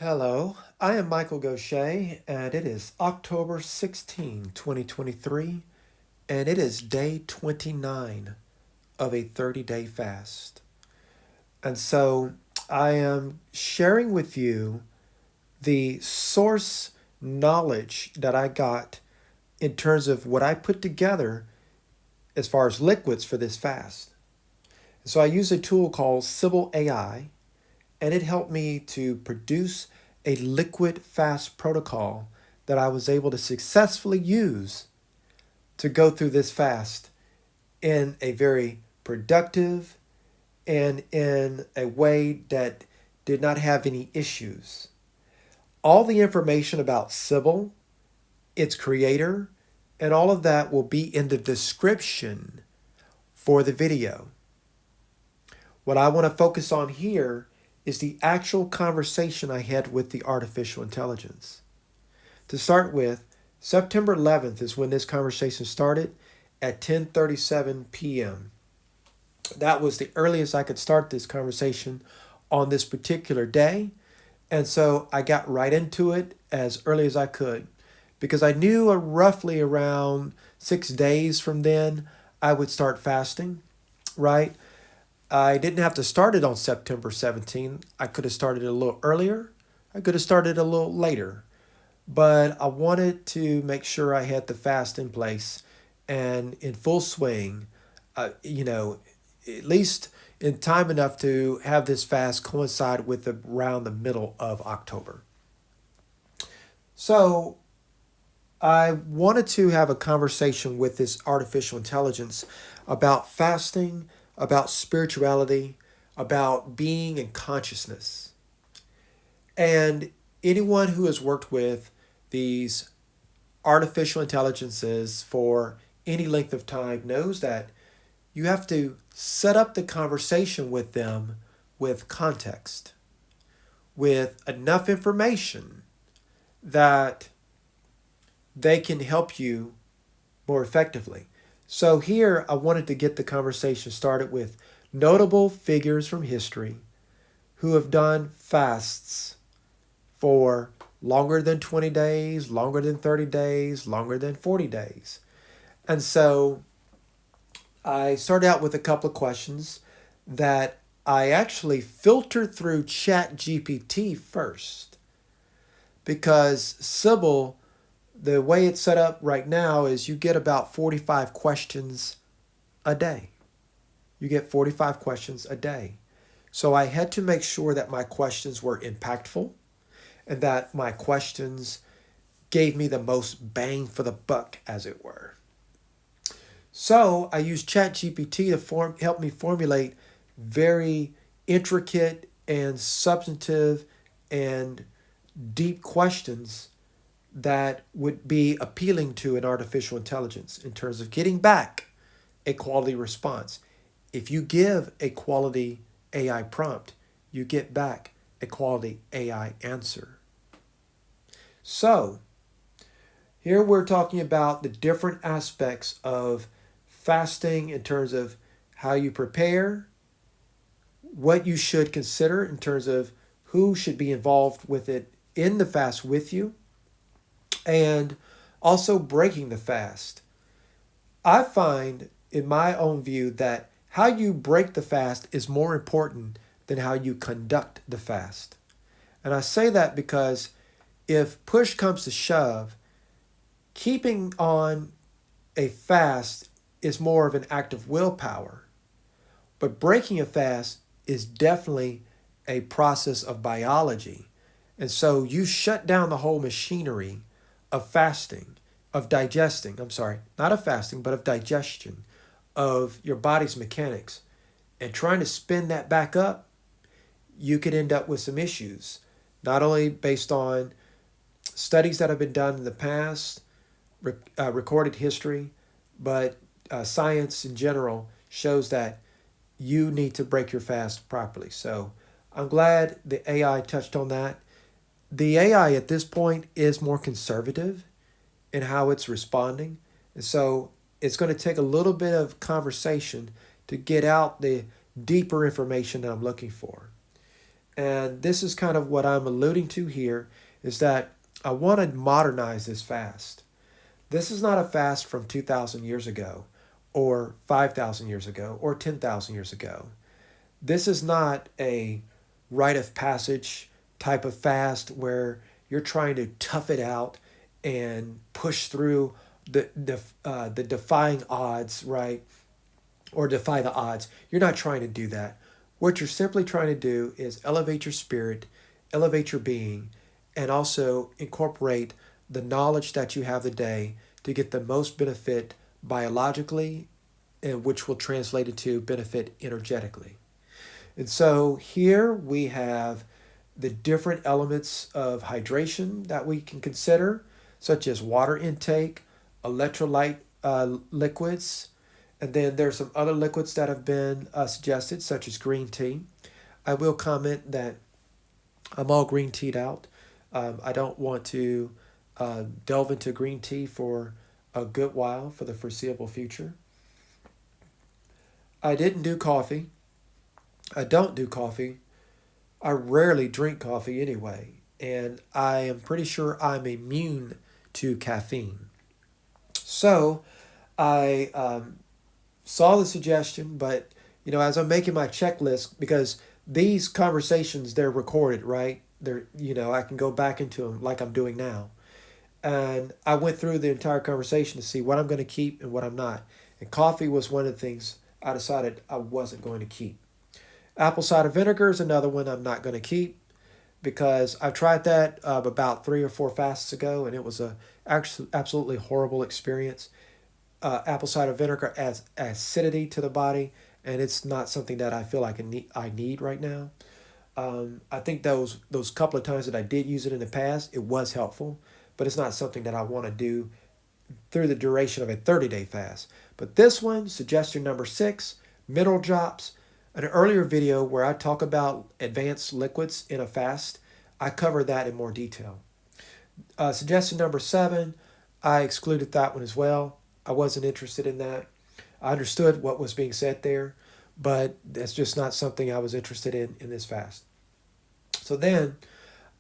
Hello, I am Michael Gaucher, and it is October 16, 2023, and it is day 29 of a 30-day fast. And so I am sharing with you the source knowledge that I got in terms of what I put together as far as liquids for this fast. So I use a tool called Sibyl AI, and it helped me to produce a liquid fast protocol that I was able to successfully use to go through this fast in a very productive and in a way that did not have any issues. All the information about Sybil, its creator, and all of that will be in the description for the video. What I want to focus on here is the actual conversation I had with the artificial intelligence. To start with, September 11th is when this conversation started at 10:37 p.m. That was the earliest I could start this conversation on this particular day, and so I got right into it as early as I could because I knew roughly around 6 days from then I would start fasting, right? I didn't have to start it on September 17th. I could have started it a little earlier. I could have started a little later. But I wanted to make sure I had the fast in place and in full swing, at least in time enough to have this fast coincide with around the middle of October. So I wanted to have a conversation with this artificial intelligence about fasting, about spirituality, about being and consciousness. And anyone who has worked with these artificial intelligences for any length of time knows that you have to set up the conversation with them with context, with enough information that they can help you more effectively. So here I wanted to get the conversation started with notable figures from history who have done fasts for longer than 20 days, longer than 30 days, longer than 40 days. And so I started out with a couple of questions that I actually filtered through ChatGPT first because Sybil, the way it's set up right now is you get about 45 questions a day. You get 45 questions a day. So I had to make sure that my questions were impactful and that my questions gave me the most bang for the buck, as it were. So I used ChatGPT to help me formulate very intricate and substantive and deep questions that would be appealing to an artificial intelligence in terms of getting back a quality response. If you give a quality AI prompt, you get back a quality AI answer. So, here we're talking about the different aspects of fasting in terms of how you prepare, what you should consider in terms of who should be involved with it in the fast with you, and also breaking the fast. I find, in my own view, that how you break the fast is more important than how you conduct the fast. And I say that because if push comes to shove, keeping on a fast is more of an act of willpower. But breaking a fast is definitely a process of biology. And so you shut down the whole machinery of fasting, of digesting, I'm sorry, not of fasting, but of digestion, of your body's mechanics. And trying to spin that back up, you could end up with some issues, not only based on studies that have been done in the past, recorded history, but science in general shows that you need to break your fast properly. So I'm glad the AI touched on that. The AI at this point is more conservative in how it's responding. And so it's going to take a little bit of conversation to get out the deeper information that I'm looking for. And this is kind of what I'm alluding to here is that I want to modernize this fast. This is not a fast from 2,000 years ago or 5,000 years ago or 10,000 years ago. This is not a rite of passage type of fast where you're trying to tough it out and push through the defying odds, right? Or defy the odds. You're not trying to do that. What you're simply trying to do is elevate your spirit, elevate your being, and also incorporate the knowledge that you have today to get the most benefit biologically, and which will translate into benefit energetically. And so here we have the different elements of hydration that we can consider, such as water intake, electrolyte liquids, and then there's some other liquids that have been suggested, such as green tea. I will comment that I'm all green tea'd out. I don't want to delve into green tea for a good while for the foreseeable future. I didn't do coffee. I don't do coffee. I rarely drink coffee anyway, and I am pretty sure I'm immune to caffeine. So I saw the suggestion, but as I'm making my checklist, because these conversations they're recorded, right? I can go back into them like I'm doing now, and I went through the entire conversation to see what I'm going to keep and what I'm not. And coffee was one of the things I decided I wasn't going to keep. Apple cider vinegar is another one I'm not going to keep because I've tried that about 3 or 4 fasts ago, and it was a absolutely horrible experience. Apple cider vinegar adds acidity to the body, and it's not something that I feel like I need right now. I think those couple of times that I did use it in the past, it was helpful, but it's not something that I want to do through the duration of a 30-day fast. But this one, suggestion number 6, mineral drops. An earlier video where I talk about advanced liquids in a fast, I cover that in more detail. Suggestion number 7, I excluded that one as well. I wasn't interested in that. I understood what was being said there, but that's just not something I was interested in this fast. So then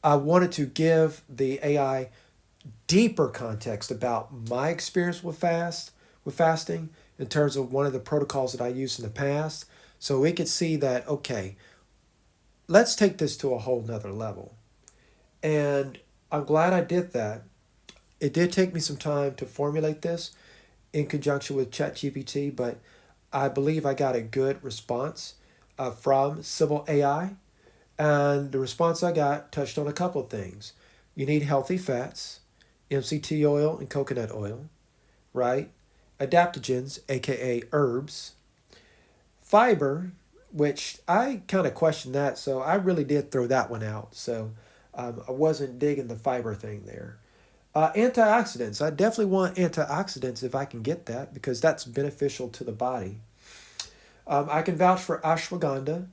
I wanted to give the AI deeper context about my experience with fasting in terms of one of the protocols that I used in the past, so we could see that, okay, let's take this to a whole nother level. And I'm glad I did that. It did take me some time to formulate this in conjunction with ChatGPT, but I believe I got a good response from Sibyl AI. And the response I got touched on a couple of things. You need healthy fats, MCT oil and coconut oil, right? Adaptogens, aka herbs, fiber, which I kind of questioned that, so I really did throw that one out. So I wasn't digging the fiber thing there. Antioxidants. I definitely want antioxidants if I can get that because that's beneficial to the body. I can vouch for ashwagandha,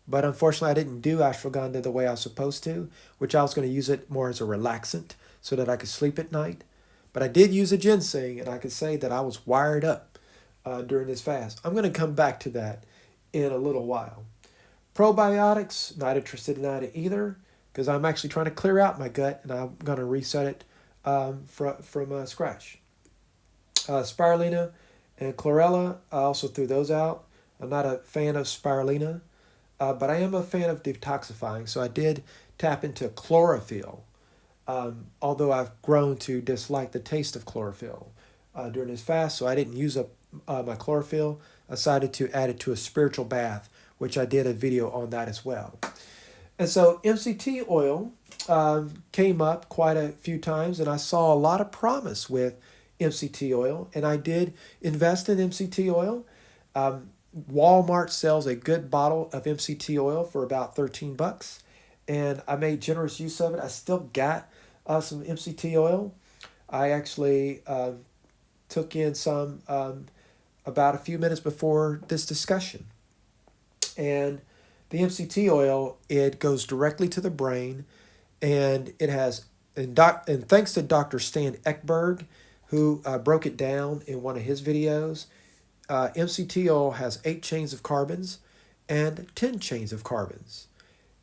but unfortunately I didn't do ashwagandha the way I was supposed to, which I was going to use it more as a relaxant so that I could sleep at night. But I did use a ginseng, and I could say that I was wired up during this fast. I'm going to come back to that in a little while. Probiotics, not interested in that either because I'm actually trying to clear out my gut, and I'm going to reset it from scratch. Spirulina and chlorella, I also threw those out. I'm not a fan of spirulina, but I am a fan of detoxifying, so I did tap into chlorophyll, although I've grown to dislike the taste of chlorophyll during this fast, so I didn't use up my chlorophyll. I decided to add it to a spiritual bath, which I did a video on that as well. And so MCT oil came up quite a few times, and I saw a lot of promise with MCT oil, and I did invest in MCT oil. Walmart sells a good bottle of MCT oil for about $13, and I made generous use of it. I still got some MCT oil. I actually took in some about a few minutes before this discussion. And the MCT oil, it goes directly to the brain, and it has, and thanks to Dr. Stan Ekberg, who broke it down in one of his videos, MCT oil has 8 chains of carbons and 10 chains of carbons.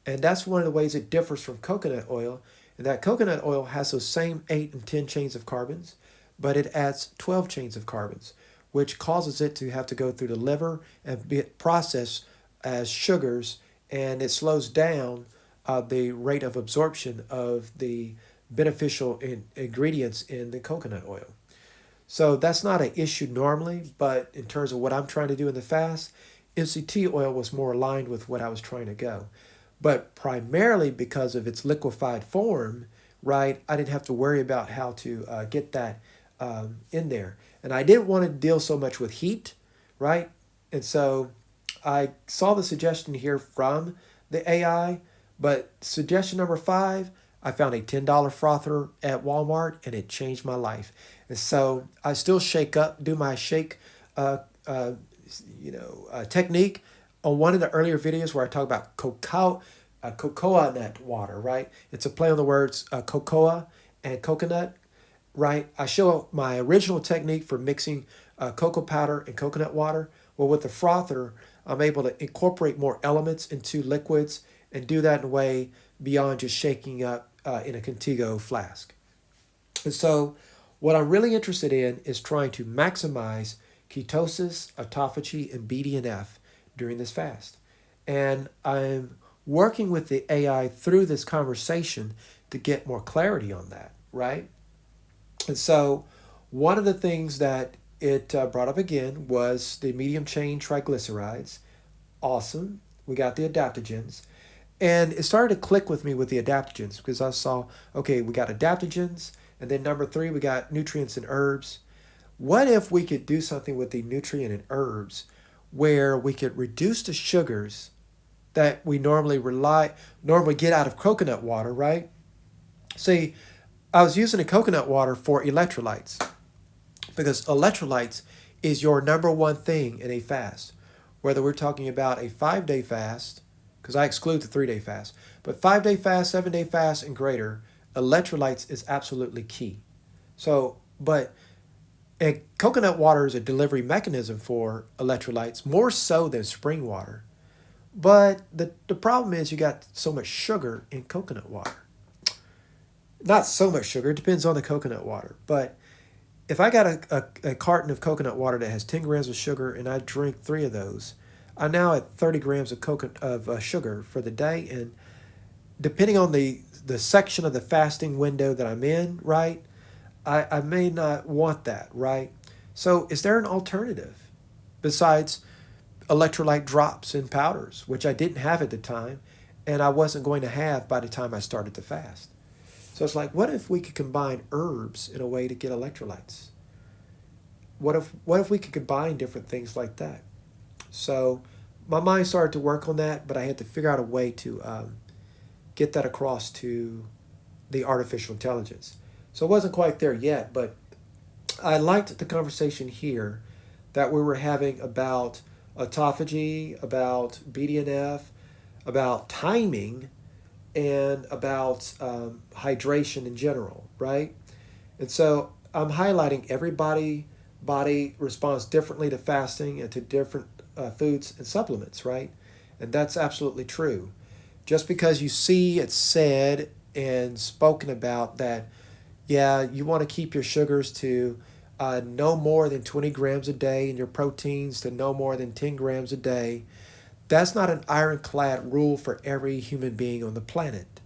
And that's one of the ways it differs from coconut oil. And that coconut oil has those same 8 and 10 chains of carbons, but it adds 12 chains of carbons, which causes it to have to go through the liver and be processed as sugars, and it slows down the rate of absorption of the beneficial ingredients in the coconut oil. So that's not an issue normally, but in terms of what I'm trying to do in the fast, MCT oil was more aligned with what I was trying to go. But primarily because of its liquefied form, right, I didn't have to worry about how to get that in there. And I didn't want to deal so much with heat, right? And so I saw the suggestion here from the AI, but suggestion number 5, I found a $10 frother at Walmart and it changed my life. And so I still do my shake, uh, uh, technique on one of the earlier videos where I talk about cocoa nut water, right? It's a play on the words cocoa and coconut, right? I show my original technique for mixing cocoa powder and coconut water. Well, with the frother, I'm able to incorporate more elements into liquids and do that in a way beyond just shaking up in a Contigo flask. And so, what I'm really interested in is trying to maximize ketosis, autophagy, and BDNF during this fast. And I'm working with the AI through this conversation to get more clarity on that, right? And so, one of the things that it brought up again was the medium chain triglycerides. Awesome. We got the adaptogens. And it started to click with me with the adaptogens because I saw, okay, we got adaptogens, and then number 3, we got nutrients and herbs. What if we could do something with the nutrient and herbs where we could reduce the sugars that we normally get out of coconut water, right? See, I was using the coconut water for electrolytes because electrolytes is your number one thing in a fast. Whether we're talking about a 5-day fast, because I exclude the 3-day fast, but 5-day fast, 7-day fast, and greater, electrolytes is absolutely key. So, but and coconut water is a delivery mechanism for electrolytes, more so than spring water. But the problem is you got so much sugar in coconut water. Not so much sugar, it depends on the coconut water. But if I got a carton of coconut water that has 10 grams of sugar and I drink 3 of those, I'm now at 30 grams of sugar for the day. And depending on the section of the fasting window that I'm in, right, I may not want that, right? So is there an alternative besides electrolyte drops and powders, which I didn't have at the time and I wasn't going to have by the time I started the fast? So it's like, what if we could combine herbs in a way to get electrolytes? What if we could combine different things like that? So my mind started to work on that, but I had to figure out a way to get that across to the artificial intelligence. So it wasn't quite there yet, but I liked the conversation here that we were having about autophagy, about BDNF, about timing, and about hydration in general, right? And so I'm highlighting body responds differently to fasting and to different foods and supplements, right? And that's absolutely true. Just because you see it said and spoken about that, yeah, you want to keep your sugars to no more than 20 grams a day and your proteins to no more than 10 grams a day. That's not an ironclad rule for every human being on the planet.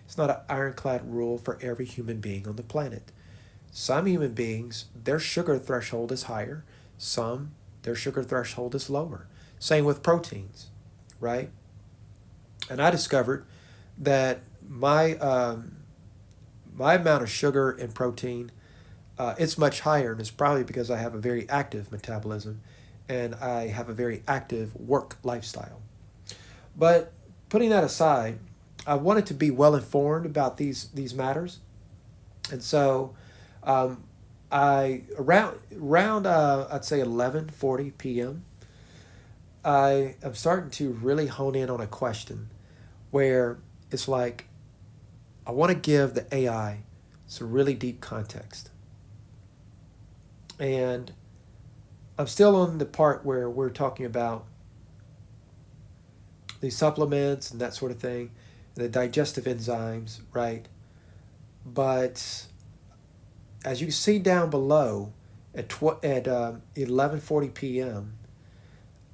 It's not an ironclad rule for every human being on the planet. Some human beings, their sugar threshold is higher. Some, their sugar threshold is lower. Same with proteins, right? And I discovered that my amount of sugar and protein, it's much higher, and it's probably because I have a very active metabolism and I have a very active work lifestyle. But putting that aside, I wanted to be well informed about these matters, and so um, I around I'd say 11:40 p.m. I am starting to really hone in on a question where it's like I want to give the AI some really deep context, and I'm still on the part where we're talking about the supplements and that sort of thing, the digestive enzymes, right? But as you see down below at 11:40 p.m.,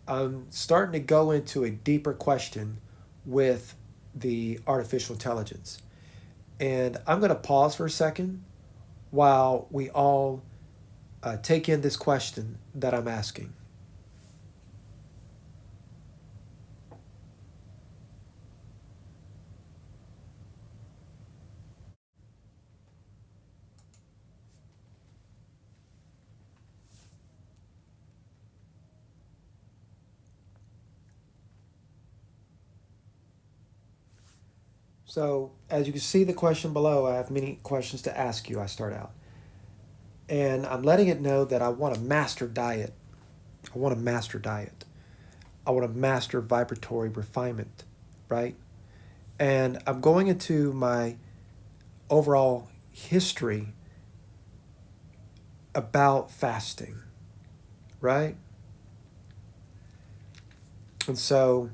I'm starting to go into a deeper question with the artificial intelligence. And I'm going to pause for a second while we all take in this question that I'm asking. So, as you can see the question below, I have many questions to ask you. I start out. And I'm letting it know that I want a master diet. I want a master diet. I want a master vibratory refinement, right? And I'm going into my overall history about fasting, right? And so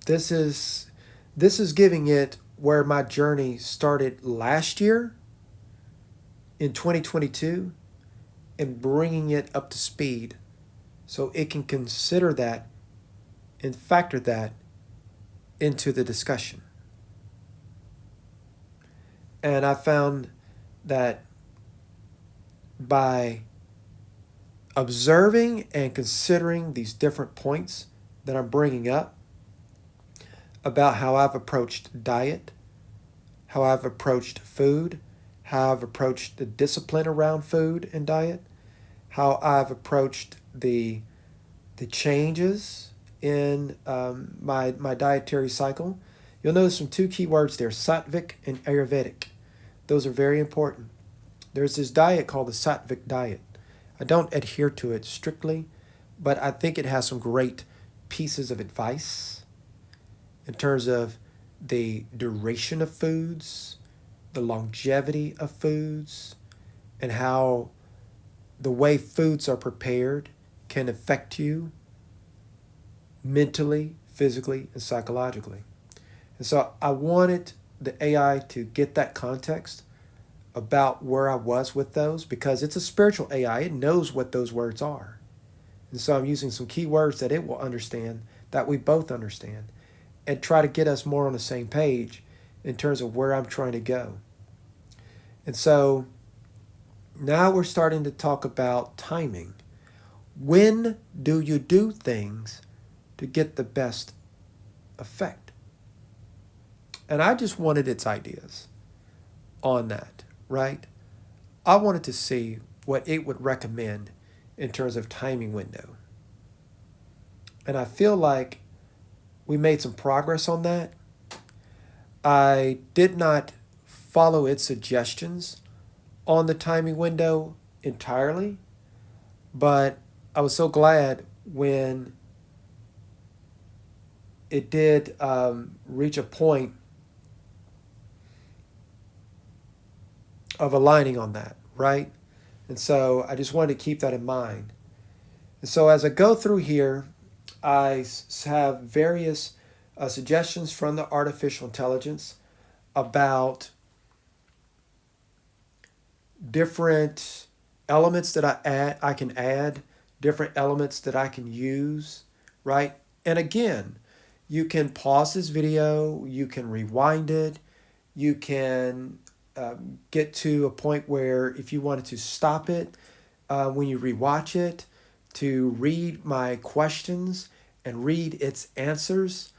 this is this is giving it where my journey started last year in 2022 and bringing it up to speed so it can consider that and factor that into the discussion. And I found that by observing and considering these different points that I'm bringing up about how I've approached diet, how I've approached food, how I've approached the discipline around food and diet, how I've approached the changes in my dietary cycle. You'll notice some two key words there: sattvic and Ayurvedic. Those are very important. There's this diet called the sattvic diet. I don't adhere to it strictly, but I think it has some great pieces of advice in terms of the duration of foods, the longevity of foods, and how the way foods are prepared can affect you mentally, physically, and psychologically. And so I wanted the AI to get that context about where I was with those because it's a spiritual AI. It knows what those words are. And so I'm using some key words that it will understand, that we both understand, and try to get us more on the same page in terms of where I'm trying to go. And so now we're starting to talk about timing. When do you do things to get the best effect? And I just wanted its ideas on that, right? I wanted to see what it would recommend in terms of timing window. And I feel like we made some progress on that. I did not follow its suggestions on the timing window entirely, but I was so glad when it did reach a point of aligning on that, right? And so I just wanted to keep that in mind. And so as I go through here, I have various suggestions from the artificial intelligence about different elements that I can add, different elements that I can use, right? And again, you can pause this video, you can rewind it, you can get to a point where if you wanted to stop it when you rewatch it, to read my questions and read its answers.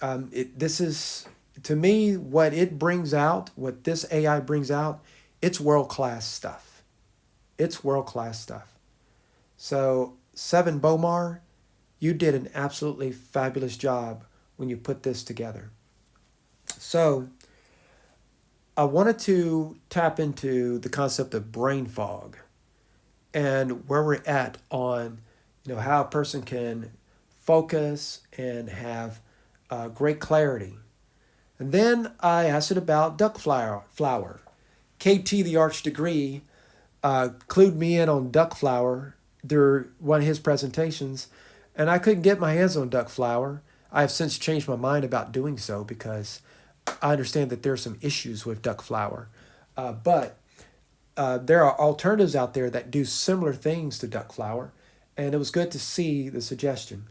This is, to me, what it brings out, what this AI brings out, it's world-class stuff. It's world-class stuff. So, Seven Bomar, you did an absolutely fabulous job when you put this together. So, I wanted to tap into the concept of brain fog and where we're at on, how a person can focus and have great clarity. And then I asked it about duck flower. KT, the arch degree, clued me in on duck flower through one of his presentations And I couldn't get my hands on duck flour. I have since changed my mind about doing so because I understand that there are some issues with duck flour. But there are alternatives out there that do similar things to duck flour, and it was good to see the suggestion.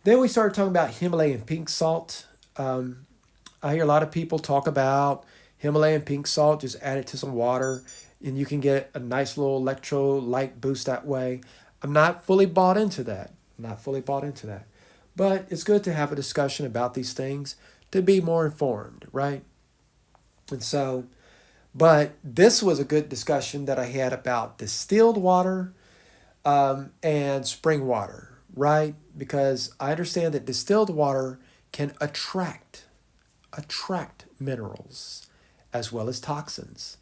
Then we started talking about Himalayan pink salt. I hear a lot of people talk about Himalayan pink salt, just add it to some water, and you can get a nice little electrolyte boost that way. I'm not fully bought into that. I'm not fully bought into that. But it's good to have a discussion about these things to be more informed, right? And so, but this was a good discussion that I had about distilled water and spring water, right? Because I understand that distilled water can attract minerals as well as toxins.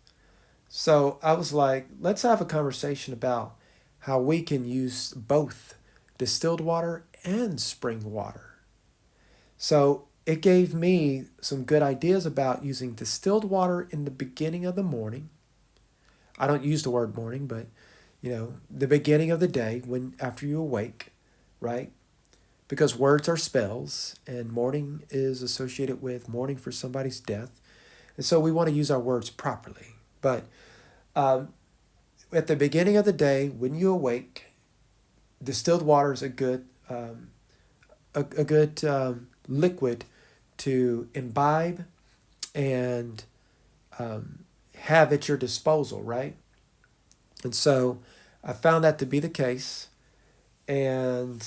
So I was like, let's have a conversation about how we can use both distilled water and spring water. So it gave me some good ideas about using distilled water in the beginning of the morning. I don't use the word morning, but the beginning of the day when after you awake, right? Because words are spells and mourning is associated with mourning for somebody's death. And so we want to use our words properly. But um, at the beginning of the day, when you awake, distilled water is a good liquid to imbibe and have at your disposal, right? And so I found that to be the case. And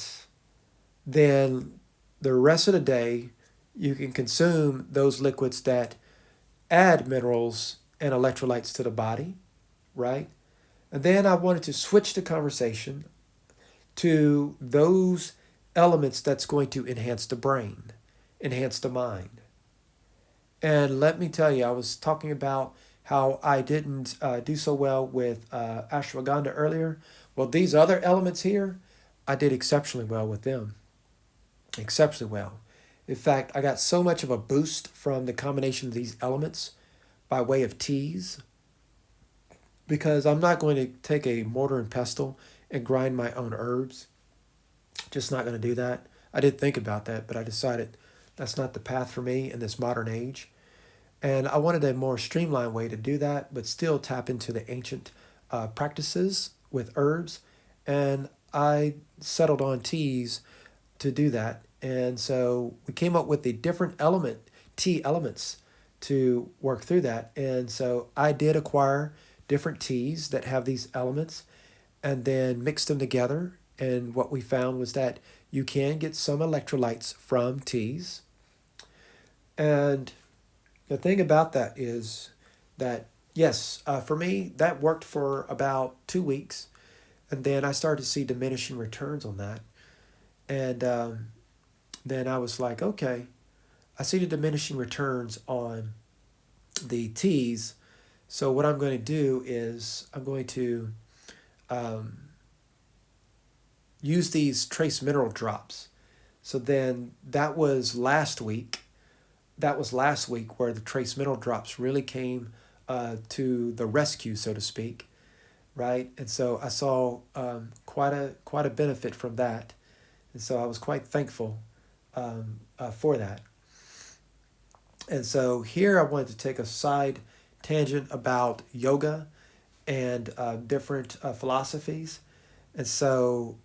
then the rest of the day, you can consume those liquids that add minerals and electrolytes to the body, right? And then I wanted to switch the conversation to those elements that's going to enhance the brain, enhance the mind. And let me tell you, I was talking about how I didn't do so well with ashwagandha earlier. Well, these other elements here, I did exceptionally well with them. Exceptionally well. In fact, I got so much of a boost from the combination of these elements by way of teas because I'm not going to take a mortar and pestle and grind my own herbs. Just not going to do that. I did think about that, but I decided that's not the path for me in this modern age. And I wanted a more streamlined way to do that, but still tap into the ancient practices with herbs. And I settled on teas to do that. And so we came up with the different tea elements to work through that. And so I did acquire different teas that have these elements and then mixed them together. And what we found was that you can get some electrolytes from teas. And the thing about that is that, yes, for me, that worked for about 2 weeks. And then I started to see diminishing returns on that. And then I was like, okay, I see the diminishing returns on the teas. So what I'm going to do is I'm going to um, use these trace mineral drops. So then that was last week. That was last week where the trace mineral drops really came to the rescue, so to speak, right? And so I saw quite a benefit from that, and so I was quite thankful for that. And so here I wanted to take a side tangent about yoga and different philosophies. And so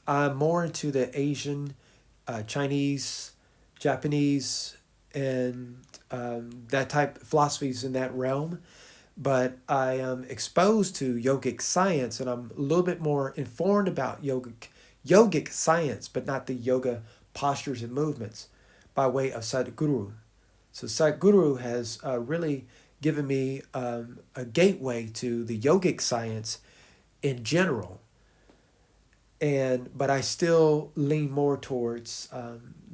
I'm more into the Asian, Chinese, Japanese, and that type of philosophies in that realm. But I am exposed to yogic science, and I'm a little bit more informed about yogic science, but not the yoga postures and movements by way of Sadhguru. So Sadhguru has really given me a gateway to the yogic science in general, and but I still lean more towards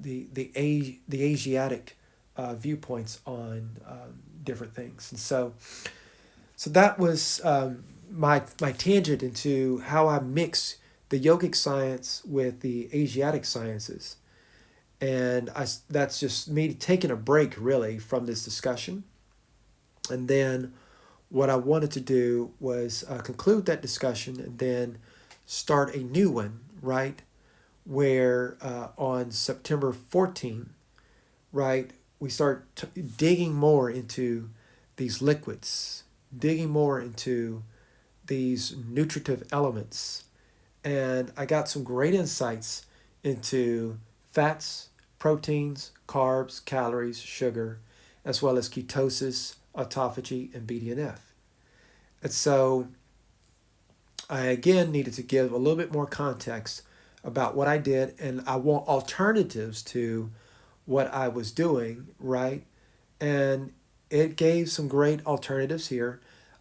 the Asiatic viewpoints on different things, and so that was my tangent into how I mix the yogic science with the Asiatic sciences, and that's just me taking a break really from this discussion, and then what I wanted to do was conclude that discussion and then start a new one, right? Where on September 14th, right, we start digging more into these liquids, digging more into these nutritive elements. And I got some great insights into fats, proteins, carbs, calories, sugar, as well as ketosis, autophagy, and BDNF. And so I again needed to give a little bit more context about what I did, and I want alternatives to what I was doing, right? And it gave some great alternatives here.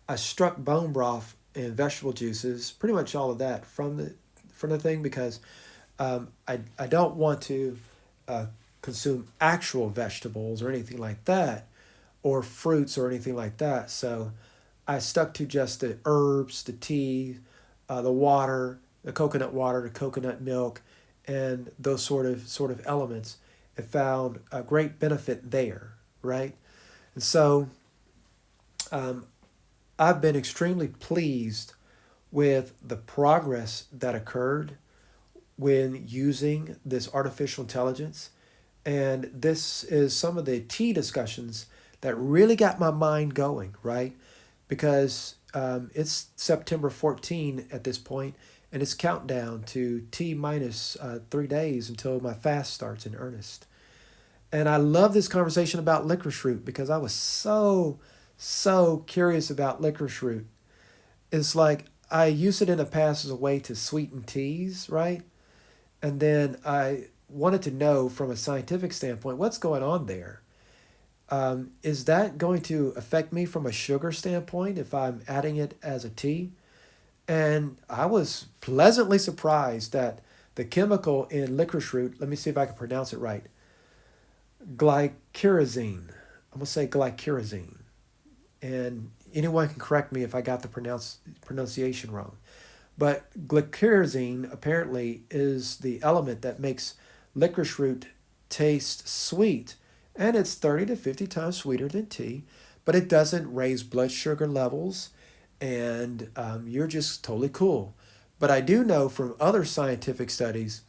I struck bone broth and vegetable juices, pretty much all of that from the thing because I don't want to uh, consume actual vegetables or anything like that, or fruits or anything like that. So I stuck to just the herbs, the tea, the water, the coconut milk, and those sort of elements, and found a great benefit there, right? And so um, I've been extremely pleased with the progress that occurred when using this artificial intelligence. And this is some of the tea discussions that really got my mind going, right? Because it's September 14 at this point, and it's countdown to T minus 3 days until my fast starts in earnest. And I love this conversation about licorice root because I was so curious about licorice root. It's like I used it in the past as a way to sweeten teas, right? And then I wanted to know from a scientific standpoint what's going on there. Is that going to affect me from a sugar standpoint if I'm adding it as a tea? And I was pleasantly surprised that the chemical in licorice root, let me see if I can pronounce it right, glycyrrhizine. I'm going to say glycyrrhizine. And anyone can correct me if I got the pronunciation wrong. But glycyrrhizine apparently is the element that makes licorice root taste sweet, and it's 30 to 50 times sweeter than tea, but it doesn't raise blood sugar levels, and you're just totally cool. But I do know from other scientific studies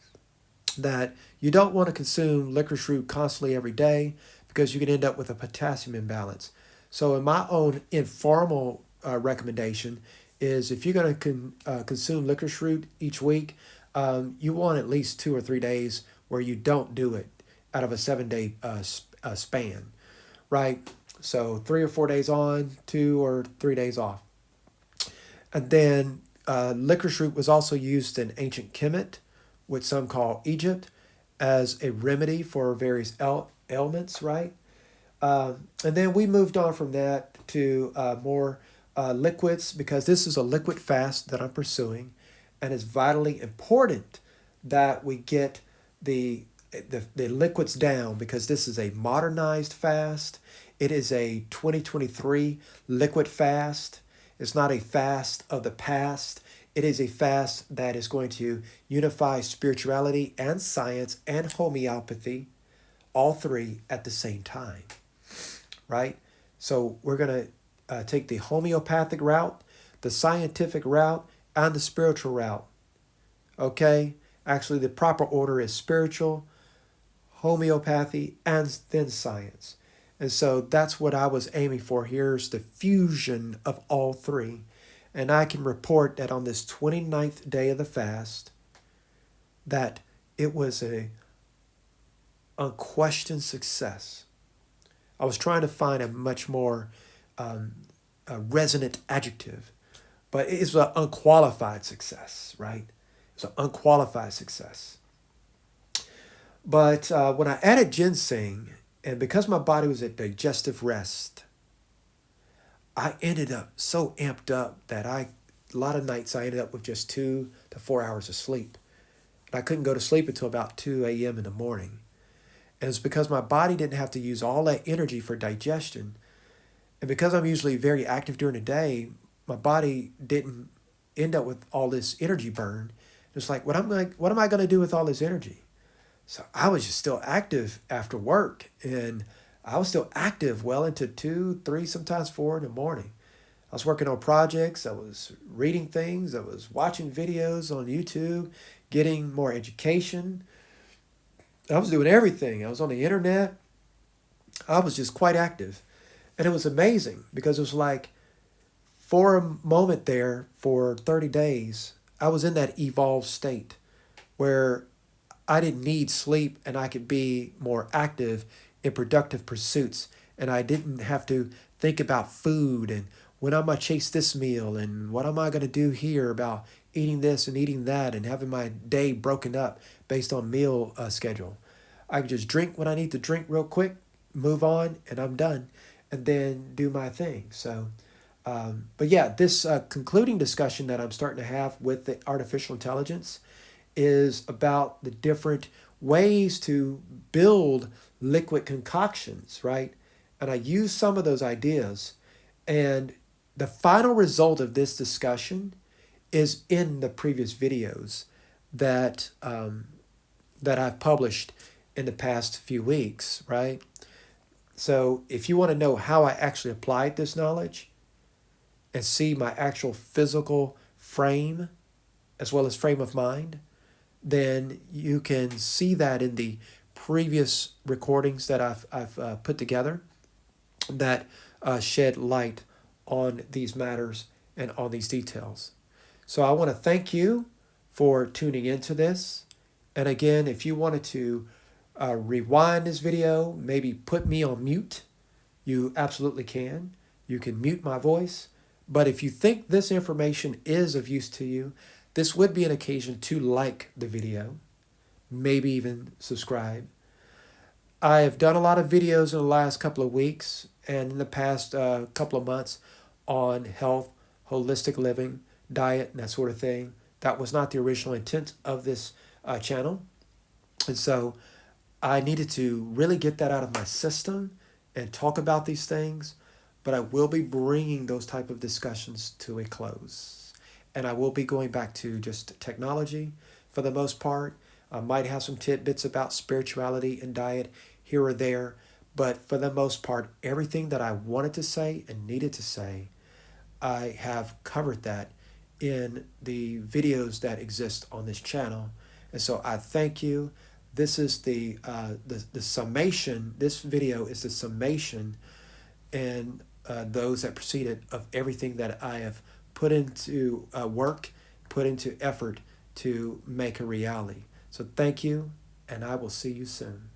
that you don't want to consume licorice root constantly every day because you can end up with a potassium imbalance. So, in my own informal recommendation, is if you're going to consume licorice root each week, you want at least 2 or 3 days where you don't do it out of a 7 day span, right? So 3 or 4 days on, 2 or 3 days off. And then licorice root was also used in ancient Kemet, which some call Egypt, as a remedy for various ailments, right? And then we moved on from that to more liquids because this is a liquid fast that I'm pursuing, and it's vitally important that we get the liquids down because this is a modernized fast. It is a 2023 liquid fast. It's not a fast of the past. It is a fast that is going to unify spirituality and science and homeopathy, all three at the same time, right? So we're going to take the homeopathic route, the scientific route, and the spiritual route. Okay? Actually, the proper order is spiritual, homeopathy, and then science. And so that's what I was aiming for. Here's the fusion of all three. And I can report that on this 29th day of the fast, that it was a unquestioned success. I was trying to find a much more um, a resonant adjective, but it's an unqualified success, right? It's an unqualified success. But when I added ginseng, and because my body was at digestive rest, I ended up so amped up that a lot of nights I ended up with just 2 to 4 hours of sleep. And I couldn't go to sleep until about 2 a.m. in the morning. And it's because my body didn't have to use all that energy for digestion. And because I'm usually very active during the day, my body didn't end up with all this energy burn. It's like, what am I going to do with all this energy? So I was just still active after work, and I was still active well into 2, 3, sometimes 4 in the morning. I was working on projects, I was reading things, I was watching videos on YouTube, getting more education. I was doing everything. I was on the internet. I was just quite active. And it was amazing because it was like for a moment there, for 30 days, I was in that evolved state where I didn't need sleep and I could be more active in productive pursuits. And I didn't have to think about food and when am I chase this meal and what am I going to do here about eating this and eating that and having my day broken up based on meal schedule. I can just drink when I need to drink real quick, move on, and I'm done, and then do my thing. But yeah, this concluding discussion that I'm starting to have with the artificial intelligence is about the different ways to build liquid concoctions, right? And I use some of those ideas. And the final result of this discussion is in the previous videos that that I've published in the past few weeks, right? So if you want to know how I actually applied this knowledge and see my actual physical frame as well as frame of mind, then you can see that in the previous recordings that I've put together that shed light on these matters and on these details. So I want to thank you for tuning into this. And again, if you wanted to rewind this video, maybe put me on mute, you absolutely can. You can mute my voice. But if you think this information is of use to you, this would be an occasion to like the video, maybe even subscribe. I have done a lot of videos in the last couple of weeks and in the past couple of months on health, holistic living, diet, and that sort of thing. That was not the original intent of this channel. And so I needed to really get that out of my system and talk about these things. But I will be bringing those type of discussions to a close. And I will be going back to just technology for the most part. I might have some tidbits about spirituality and diet here or there, but for the most part, everything that I wanted to say and needed to say, I have covered that in the videos that exist on this channel. And so I thank you. This is the summation. This video is the summation and those that preceded of everything that I have put into work, put into effort to make a reality. So thank you, and I will see you soon.